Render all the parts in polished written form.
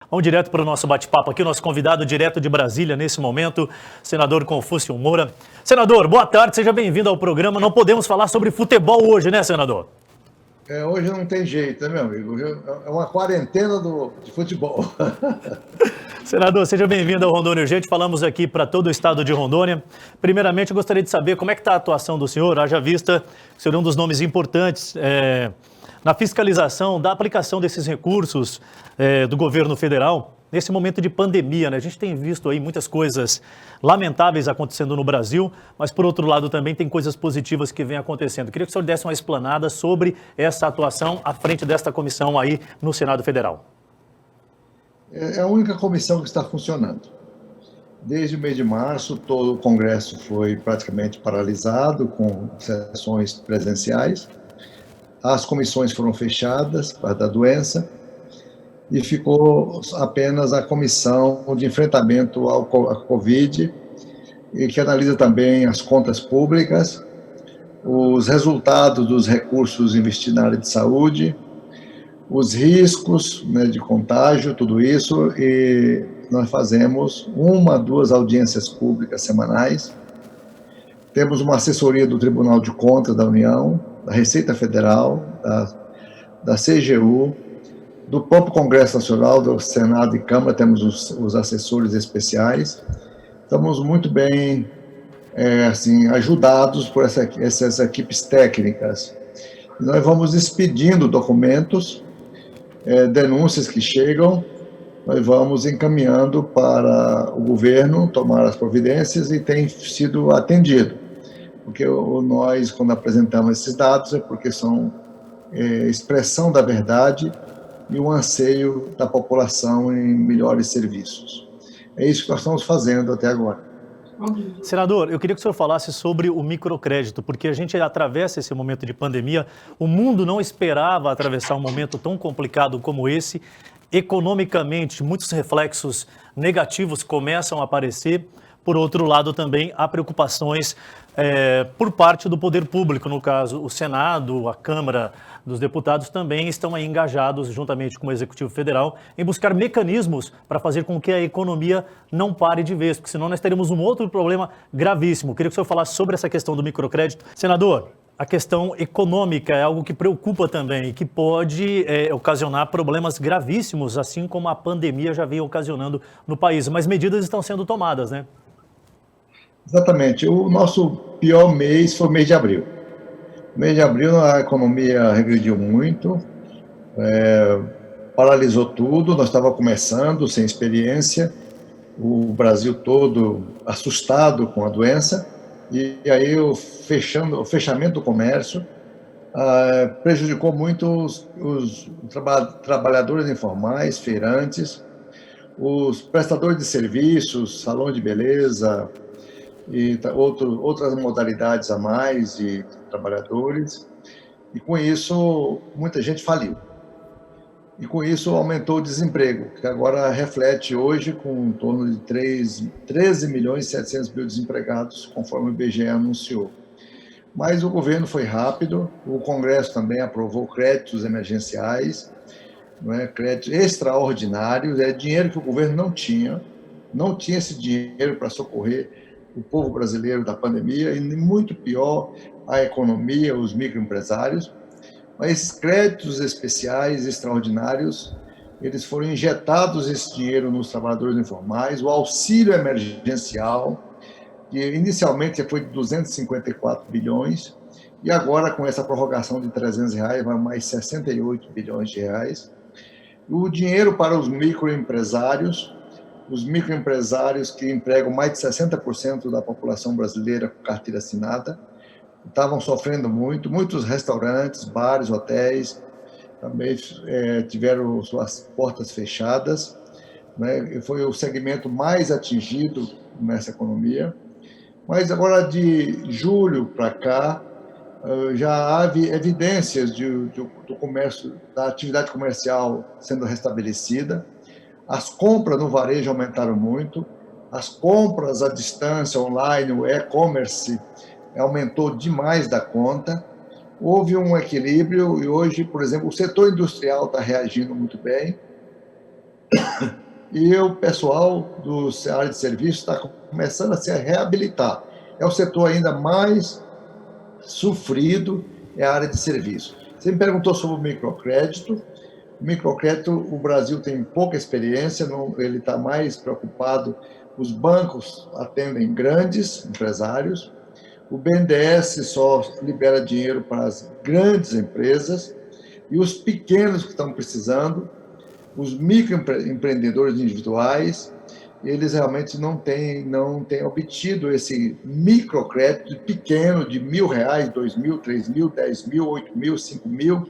Vamos direto para o nosso bate-papo aqui, o nosso convidado direto de Brasília nesse momento, senador Confúcio Moura. Senador, boa tarde, seja bem-vindo ao programa. Não podemos falar sobre futebol hoje, né, senador? Hoje não tem jeito, né, meu amigo? É uma quarentena de futebol. Senador, seja bem-vindo ao Rondônia Urgente. Falamos aqui para todo o estado de Rondônia. Primeiramente, eu gostaria de saber como é que está a atuação do senhor, haja vista que o senhor é um dos nomes importantes na fiscalização da aplicação desses recursos do governo federal nesse momento de pandemia, né? A gente tem visto aí muitas coisas lamentáveis acontecendo no Brasil, mas por outro lado também tem coisas positivas que vêm acontecendo. Queria que o senhor desse uma explanada sobre essa atuação à frente desta comissão aí no Senado Federal. É a única comissão que está funcionando. Desde o mês de março, todo o Congresso foi praticamente paralisado, com sessões presenciais. As comissões foram fechadas por causa da doença e ficou apenas a comissão de enfrentamento à Covid, e que analisa também as contas públicas, os resultados dos recursos investidos na área de saúde, os riscos, né, de contágio, tudo isso, e nós fazemos 2 audiências públicas semanais. Temos uma assessoria do Tribunal de Contas da União, da Receita Federal, da CGU, do próprio Congresso Nacional, do Senado e Câmara, temos os assessores especiais. Estamos muito bem ajudados por essas equipes técnicas. Nós vamos expedindo documentos, denúncias que chegam, nós vamos encaminhando para o governo tomar as providências e tem sido atendido. Porque nós, quando apresentamos esses dados, é porque são expressão da verdade e o anseio da população em melhores serviços. É isso que nós estamos fazendo até agora. Senador, eu queria que o senhor falasse sobre o microcrédito, porque a gente atravessa esse momento de pandemia, o mundo não esperava atravessar um momento tão complicado como esse. Economicamente, muitos reflexos negativos começam a aparecer. Por outro lado, também há preocupações por parte do poder público, no caso, o Senado, a Câmara dos Deputados também estão aí engajados, juntamente com o Executivo Federal, em buscar mecanismos para fazer com que a economia não pare de vez, porque senão nós teremos um outro problema gravíssimo. Queria que o senhor falasse sobre essa questão do microcrédito. Senador, a questão econômica é algo que preocupa também e que pode ocasionar problemas gravíssimos, assim como a pandemia já vem ocasionando no país. Mas medidas estão sendo tomadas, né? Exatamente. O nosso pior mês foi o mês de abril. No mês de abril, a economia regrediu muito, paralisou tudo, nós estávamos começando, sem experiência, o Brasil todo assustado com a doença, e aí o fechamento do comércio prejudicou muito os trabalhadores informais, feirantes, os prestadores de serviços, salão de beleza, e outras modalidades a mais de trabalhadores, e com isso muita gente faliu. E com isso aumentou o desemprego, que agora reflete hoje com em torno de 13 milhões e 700 mil desempregados, conforme o IBGE anunciou. Mas o governo foi rápido, o Congresso também aprovou créditos emergenciais, créditos extraordinários, dinheiro que o governo não tinha esse dinheiro para socorrer o povo brasileiro da pandemia, e muito pior, a economia, os microempresários. Mas esses créditos especiais, extraordinários, eles foram injetados esse dinheiro nos trabalhadores informais, o auxílio emergencial, que inicialmente foi de 254 bilhões, e agora com essa prorrogação de R$300, vai mais 68 bilhões de reais. O dinheiro para os microempresários que empregam mais de 60% da população brasileira com carteira assinada, estavam sofrendo muito. Muitos restaurantes, bares, hotéis também tiveram suas portas fechadas, né? Foi o segmento mais atingido nessa economia. Mas agora, de julho para cá, já há evidências do comércio, da atividade comercial sendo restabelecida. As compras no varejo aumentaram muito, as compras à distância, online, o e-commerce, aumentou demais da conta. Houve um equilíbrio e hoje, por exemplo, o setor industrial está reagindo muito bem. E o pessoal da área de serviço está começando a se reabilitar. É o setor ainda mais sofrido, é a área de serviço. Você me perguntou sobre o microcrédito. O microcrédito, o Brasil tem pouca experiência, ele está mais preocupado. Os bancos atendem grandes empresários, o BNDES só libera dinheiro para as grandes empresas, e os pequenos que estão precisando, os microempreendedores individuais, eles realmente não têm obtido esse microcrédito pequeno de R$1.000, R$2.000, R$3.000, R$10.000, R$8.000, R$5.000,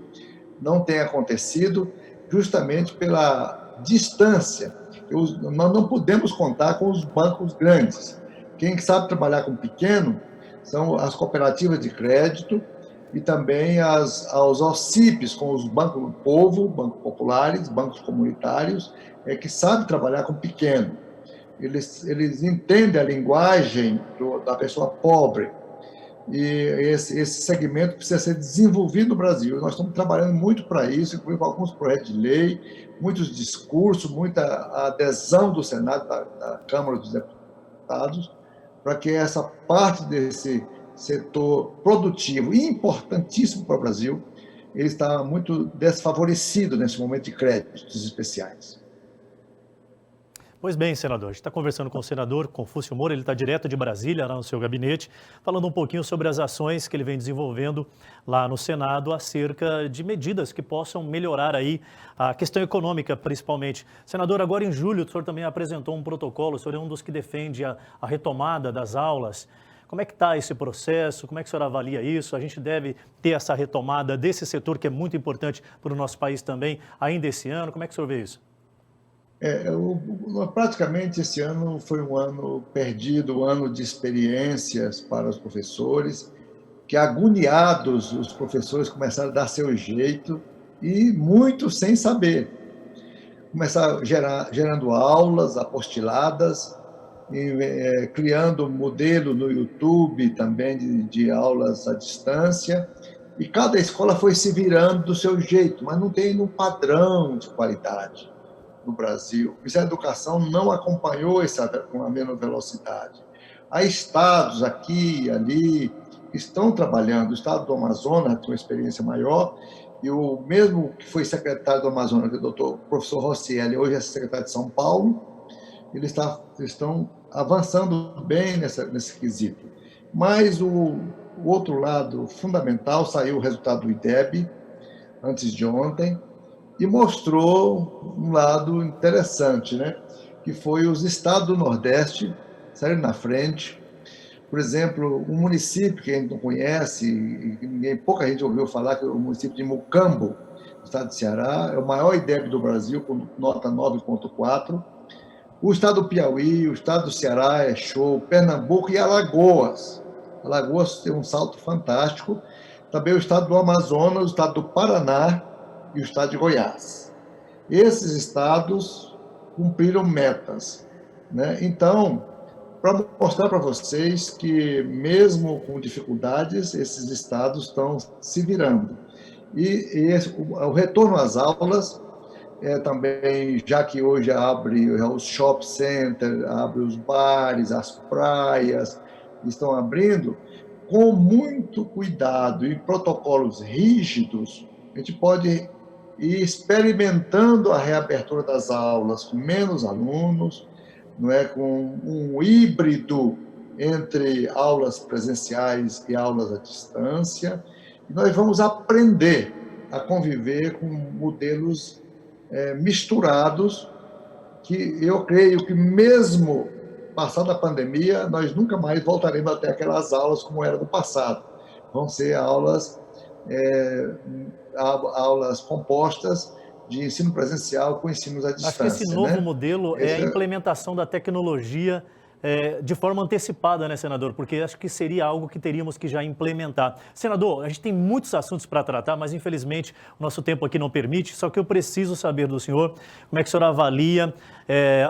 não tem acontecido justamente pela distância. Nós não podemos contar com os bancos grandes. Quem sabe trabalhar com pequeno são as cooperativas de crédito e também os OCIPs, com os bancos do povo, bancos populares, bancos comunitários, que sabem trabalhar com pequeno. Eles entendem a linguagem da pessoa pobre, e esse segmento precisa ser desenvolvido no Brasil. Nós estamos trabalhando muito para isso, incluindo alguns projetos de lei, muitos discursos, muita adesão do Senado, da Câmara dos Deputados, para que essa parte desse setor produtivo e importantíssimo para o Brasil, ele está muito desfavorecido nesse momento de créditos especiais. Pois bem, senador, a gente está conversando com o senador Confúcio Moura, ele está direto de Brasília, lá no seu gabinete, falando um pouquinho sobre as ações que ele vem desenvolvendo lá no Senado acerca de medidas que possam melhorar aí a questão econômica, principalmente. Senador, agora em julho, o senhor também apresentou um protocolo, o senhor é um dos que defende a retomada das aulas. Como é que está esse processo? Como é que o senhor avalia isso? A gente deve ter essa retomada desse setor que é muito importante para o nosso país também, ainda esse ano? Como é que o senhor vê isso? Praticamente esse ano foi um ano perdido, um ano de experiências para os professores, que agoniados os professores começaram a dar seu jeito e muitos sem saber. Começaram gerando aulas apostiladas, criando modelo no YouTube também de aulas à distância, e cada escola foi se virando do seu jeito, mas não tem um padrão de qualidade no Brasil. A educação não acompanhou com a mesma velocidade. Há estados aqui e ali que estão trabalhando. O estado do Amazonas tem uma experiência maior, e o mesmo que foi secretário do Amazonas, que é o professor Rossielli, hoje é secretário de São Paulo, eles estão avançando bem nesse quesito. Mas o outro lado fundamental, saiu o resultado do IDEB, antes de ontem, e mostrou um lado interessante, né? Que foi os estados do Nordeste saíram na frente. Por exemplo, um município que a gente não conhece, pouca gente ouviu falar, que é o município de Mucambo, no estado de Ceará, é o maior IDEB do Brasil, com nota 9,4. O estado do Piauí, o estado do Ceará é show, Pernambuco e Alagoas. Alagoas tem um salto fantástico. Também o estado do Amazonas, o estado do Paraná e o estado de Goiás. Esses estados cumpriram metas, né? Então, para mostrar para vocês que, mesmo com dificuldades, esses estados estão se virando. E o retorno às aulas, também, já que hoje abre os shopping centers, abre os bares, as praias, estão abrindo, com muito cuidado e protocolos rígidos, a gente pode ir experimentando a reabertura das aulas com menos alunos, não é, com um híbrido entre aulas presenciais e aulas à distância, e nós vamos aprender a conviver com modelos misturados, que eu creio que mesmo passada a pandemia, nós nunca mais voltaremos a ter aquelas aulas como era no passado. Vão ser aulas compostas de ensino presencial com ensinos à distância. Acho que esse novo modelo é a implementação da tecnologia de forma antecipada, né, senador? Porque acho que seria algo que teríamos que já implementar. Senador, a gente tem muitos assuntos para tratar, mas infelizmente o nosso tempo aqui não permite, só que eu preciso saber do senhor como é que o senhor avalia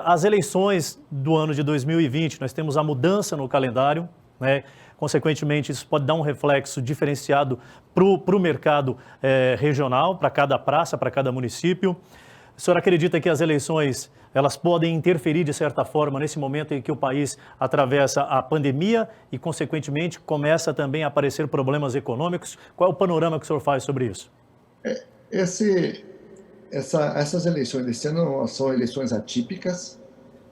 as eleições do ano de 2020. Nós temos a mudança no calendário, né? Consequentemente, isso pode dar um reflexo diferenciado para o mercado regional, para cada praça, para cada município. O senhor acredita que as eleições elas podem interferir de certa forma nesse momento em que o país atravessa a pandemia e, consequentemente, começa também a aparecer problemas econômicos? Qual é o panorama que o senhor faz sobre isso? Essas eleições desse ano são eleições atípicas,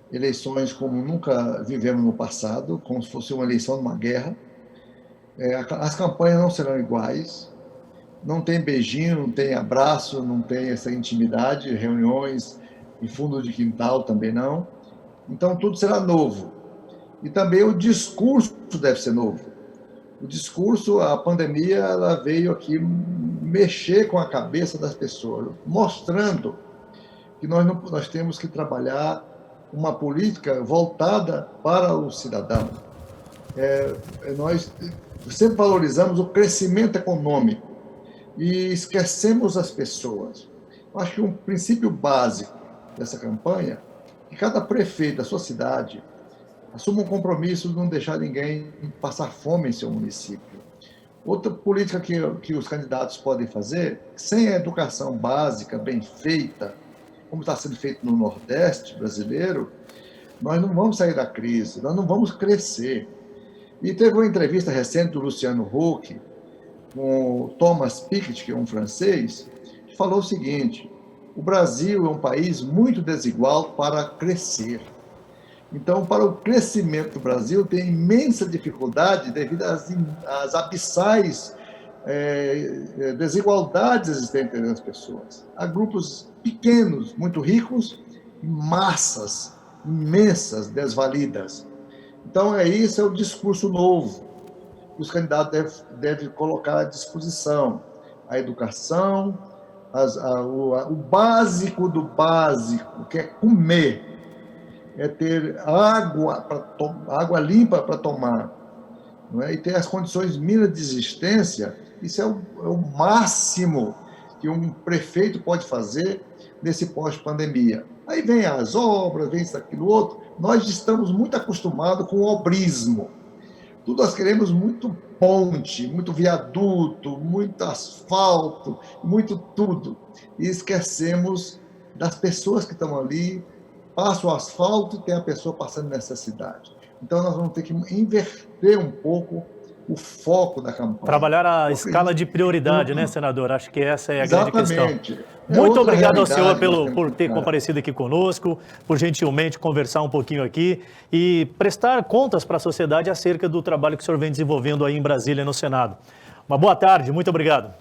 eleições como nunca vivemos no passado, como se fosse uma eleição numa guerra. As campanhas não serão iguais, não tem beijinho, não tem abraço, não tem essa intimidade, reuniões em fundo de quintal também não. Então tudo será novo. E também o discurso deve ser novo. O discurso, a pandemia, ela veio aqui mexer com a cabeça das pessoas, mostrando que nós temos que trabalhar uma política voltada para o cidadão. Nós sempre valorizamos o crescimento econômico e esquecemos as pessoas. Eu acho que um princípio básico dessa campanha é que cada prefeito da sua cidade assuma um compromisso de não deixar ninguém passar fome em seu município. Outra política que os candidatos podem fazer, sem a educação básica bem feita, como está sendo feito no Nordeste brasileiro, nós não vamos sair da crise, nós não vamos crescer. E teve uma entrevista recente do Luciano Huck com o Thomas Piketty, que é um francês, que falou o seguinte: o Brasil é um país muito desigual para crescer. Então, para o crescimento do Brasil, tem imensa dificuldade devido às abissais desigualdades existentes entre as pessoas. Há grupos pequenos, muito ricos, e massas imensas desvalidas. Então, isso é o discurso novo que os candidatos devem colocar à disposição. A educação, o básico do básico, que é comer, é ter água limpa para tomar, não é? E ter as condições mínimas de existência. Isso é o máximo que um prefeito pode fazer nesse pós-pandemia. Aí vem as obras, vem isso, aquilo, outro. Nós estamos muito acostumados com o obrismo. Tudo nós queremos muito ponte, muito viaduto, muito asfalto, muito tudo. E esquecemos das pessoas que estão ali. Passa o asfalto e tem a pessoa passando necessidade. Então, nós vamos ter que inverter um pouco o foco da campanha. Trabalhar a escala de prioridade, né, senador? Acho que essa é a grande questão. Exatamente. Muito obrigado ao senhor por ter comparecido aqui conosco, por gentilmente conversar um pouquinho aqui e prestar contas para a sociedade acerca do trabalho que o senhor vem desenvolvendo aí em Brasília, no Senado. Uma boa tarde, muito obrigado.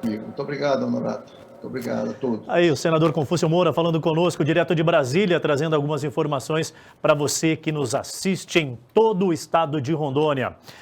Muito obrigado, Honorato. Muito obrigado a todos. Aí, o senador Confúcio Moura falando conosco, direto de Brasília, trazendo algumas informações para você que nos assiste em todo o estado de Rondônia.